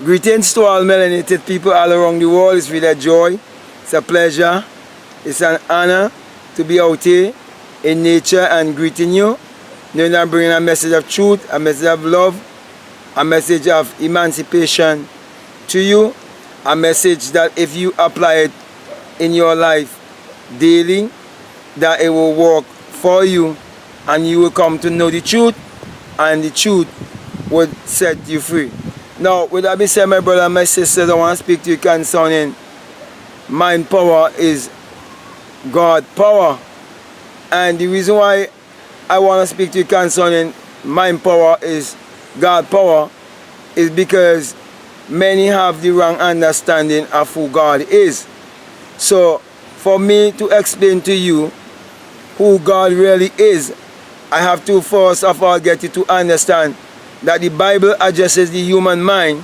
Greetings to all melanated people all around the world. It's really a joy. It's a pleasure. It's an honor to be out here in nature and greeting you. Knowing I'm bringing a message of truth, a message of love, a message of emancipation to you. A message that if you apply it in your life daily, that it will work for you and you will come to know the truth, and the truth will set you free. Now, with that being said, my brother and my sisters, I want to speak to you concerning mind power is God power. And the reason why I want to speak to you concerning mind power is God power is because many have the wrong understanding of who God is. So, for me to explain to you who God really is, I have to first of all get you to understand that the Bible addresses the human mind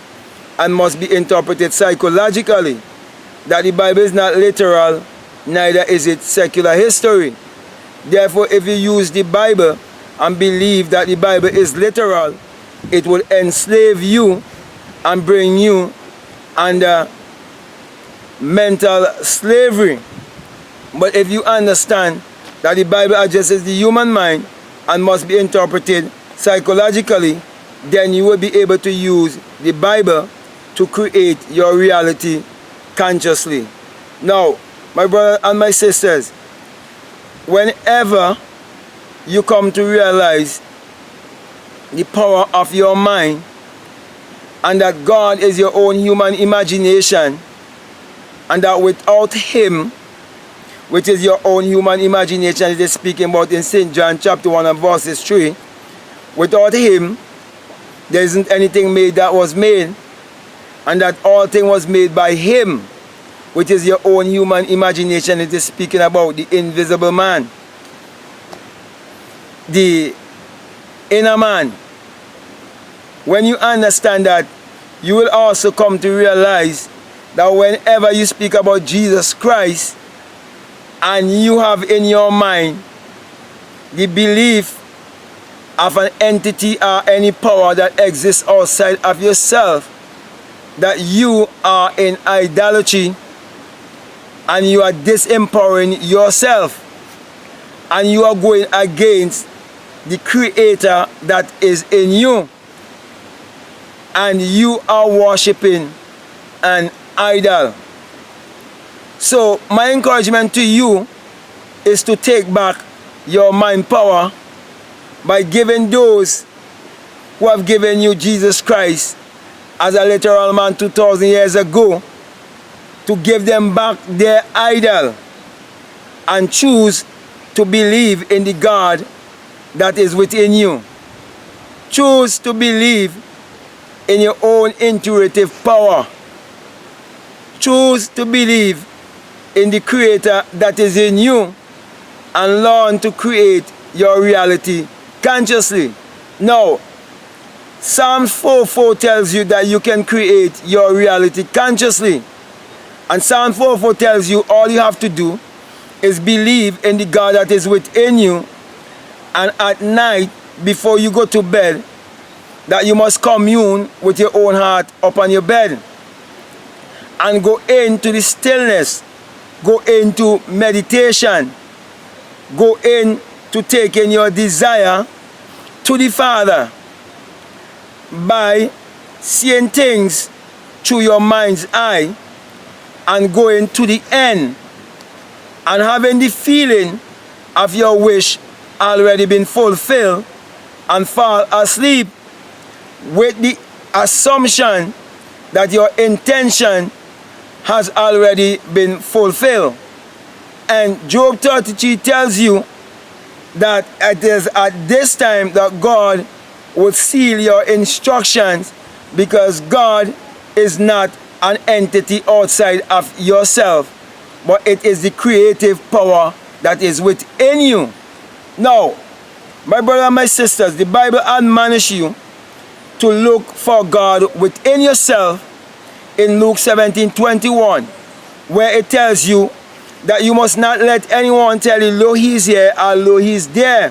and must be interpreted psychologically. That the Bible is not literal, neither is it secular history. Therefore, if you use the Bible and believe that the Bible is literal, it will enslave you and bring you under mental slavery. But if you understand that the Bible addresses the human mind and must be interpreted psychologically, then you will be able to use the Bible to create your reality consciously. Now, my brothers and my sisters, whenever you come to realize the power of your mind and that God is your own human imagination, and that without Him, which is your own human imagination, it is speaking about in St. John chapter 1 and verses 3, without Him, there isn't anything made that was made, and that all thing was made by Him, which is your own human imagination. It is speaking about the invisible man, the inner man. When you understand that, you will also come to realize that whenever you speak about Jesus Christ and you have in your mind the belief of an entity or any power that exists outside of yourself, that you are in idolatry and you are disempowering yourself and you are going against the Creator that is in you, and you are worshiping an idol. So my encouragement to you is to take back your mind power by giving those who have given you Jesus Christ as a literal man 2,000 years ago, to give them back their idol and choose to believe in the God that is within you. Choose to believe in your own intuitive power. Choose to believe in the Creator that is in you and learn to create your reality consciously. Now, Psalms 4:4 tells you that you can create your reality consciously. And Psalm 4:4 tells you all you have to do is believe in the God that is within you, and at night before you go to bed, that you must commune with your own heart upon your bed and go into the stillness, go into meditation, go in to taking your desire to the Father by seeing things through your mind's eye and going to the end and having the feeling of your wish already been fulfilled and fall asleep with the assumption that your intention has already been fulfilled. And Job 33 tells you that it is at this time that God will seal your instructions, because God is not an entity outside of yourself, but it is the creative power that is within you. Now, my brother and my sisters, the Bible admonishes you to look for God within yourself in Luke 17:21, where it tells you that you must not let anyone tell you, lo, he's here, or lo, he's there,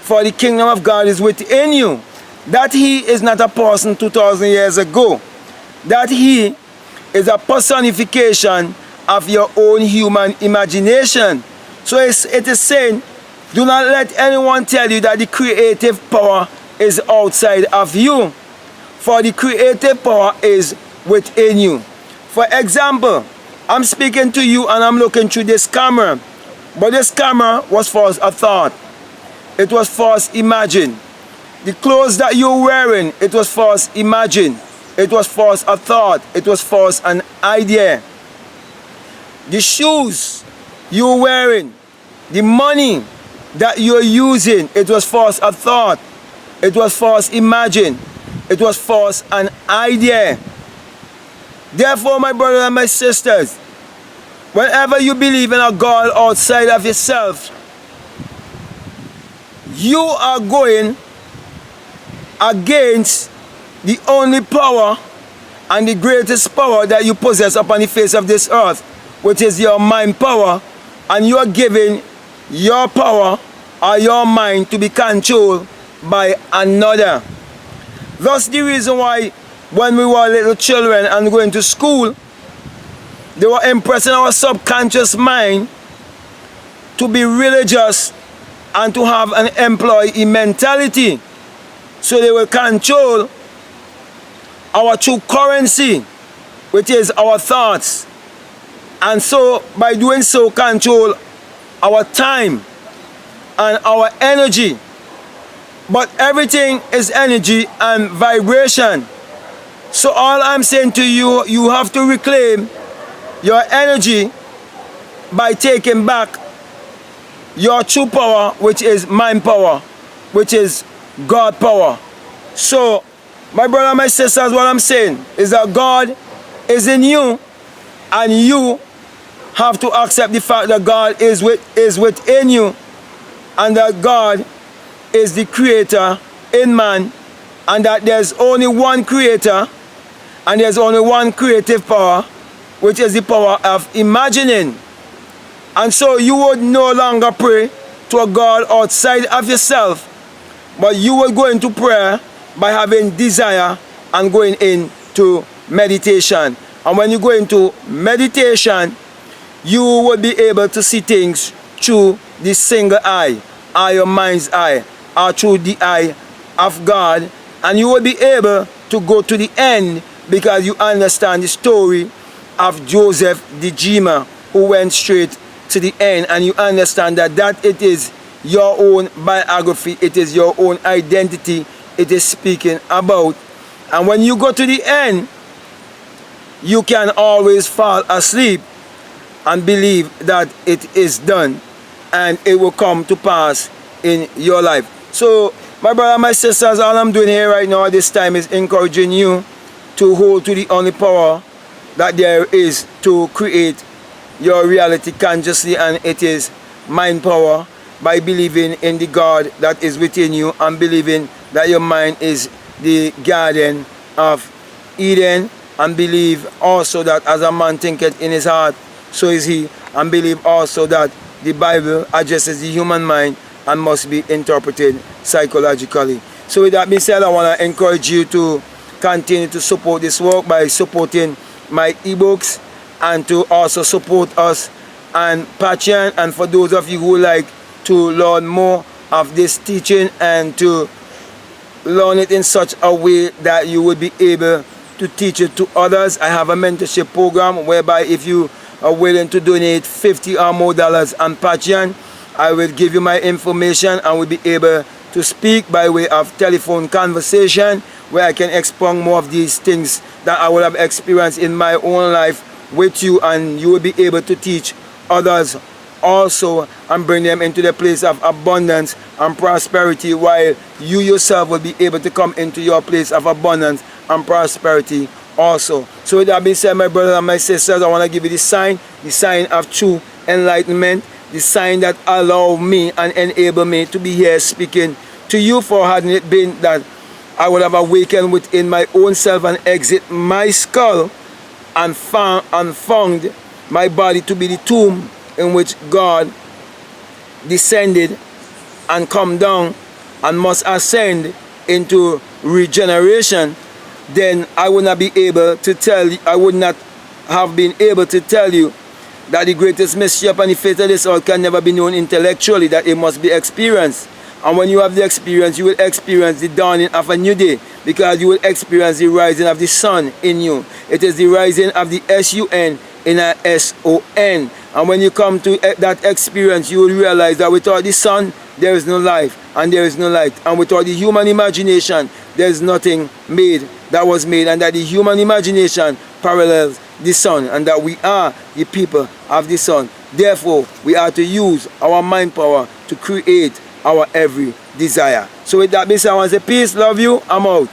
for the kingdom of God is within you. That He is not a person 2,000 years ago, that he is a personification of your own human imagination. So it is saying, do not let anyone tell you that the creative power is outside of you, for the creative power is within you. For example, I'm speaking to you and I'm looking through this camera, but this camera was first a thought. It was first imagined. The clothes that you're wearing, it was first imagined. It was first a thought. It was first an idea. The shoes you're wearing, the money that you're using, it was first a thought. It was first imagined. It was first an idea. Therefore, my brothers and my sisters, whenever you believe in a God outside of yourself, you are going against the only power and the greatest power that you possess upon the face of this earth, which is your mind power, and you are giving your power or your mind to be controlled by another. Thus the reason why when we were little children and going to school, they were impressing our subconscious mind to be religious and to have an employee mentality. So they will control our true currency, which is our thoughts. And so by doing so, control our time and our energy. But everything is energy and vibration. So all I'm saying to you, you have to reclaim your energy by taking back your true power, which is mind power, which is God power. So, my brother and my sisters, what I'm saying is that God is in you, and you have to accept the fact that God is within you, and that God is the creator in man, and that there's only one creator, and there's only one creative power, which is the power of imagining. And so you would no longer pray to a God outside of yourself, but you will go into prayer by having desire and going into meditation. And when you go into meditation, you will be able to see things through the single eye, or your mind's eye, or through the eye of God. And you will be able to go to the end, because you understand the story of Joseph the dreamer, who went straight to the end, and you understand that it is your own biography, it is your own identity it is speaking about. And when you go to the end, you can always fall asleep and believe that it is done, and it will come to pass in your life. So my brother and my sisters, all I'm doing here right now at this time is encouraging you to hold to the only power that there is to create your reality consciously, and it is mind power, by believing in the God that is within you, and believing that your mind is the garden of Eden, and believe also that as a man thinketh in his heart, so is he, and believe also that the Bible addresses the human mind and must be interpreted psychologically. So with that being said, I want to encourage you to continue to support this work by supporting my ebooks, and to also support us on Patreon. And for those of you who like to learn more of this teaching and to learn it in such a way that you would be able to teach it to others, I have a mentorship program whereby if you are willing to donate $50 or more on Patreon, I will give you my information and will be able to speak by way of telephone conversation, where I can expound more of these things that I will have experienced in my own life with you, and you will be able to teach others also and bring them into the place of abundance and prosperity, while you yourself will be able to come into your place of abundance and prosperity also. So with that being said, my brothers and my sisters, I want to give you the sign of true enlightenment, the sign that allow me and enable me to be here speaking to you. For hadn't it been that I would have awakened within my own self and exit my skull and found my body to be the tomb in which God descended and come down and must ascend into regeneration. then I would not be able to tell you, I would not have been able to tell you that the greatest mystery upon the face of this earth can never be known intellectually, that it must be experienced. And when you have the experience, you will experience the dawning of a new day, because you will experience the rising of the sun in you. It is the rising of the S-U-N in a S-O-N. And when you come to that experience, you will realize that without the sun, there is no life and there is no light. And without the human imagination, there is nothing made that was made. And that the human imagination parallels the sun, and that we are the people of the sun. Therefore, we are to use our mind power to create our every desire. So with that being said, I want to say peace, love you, I'm out.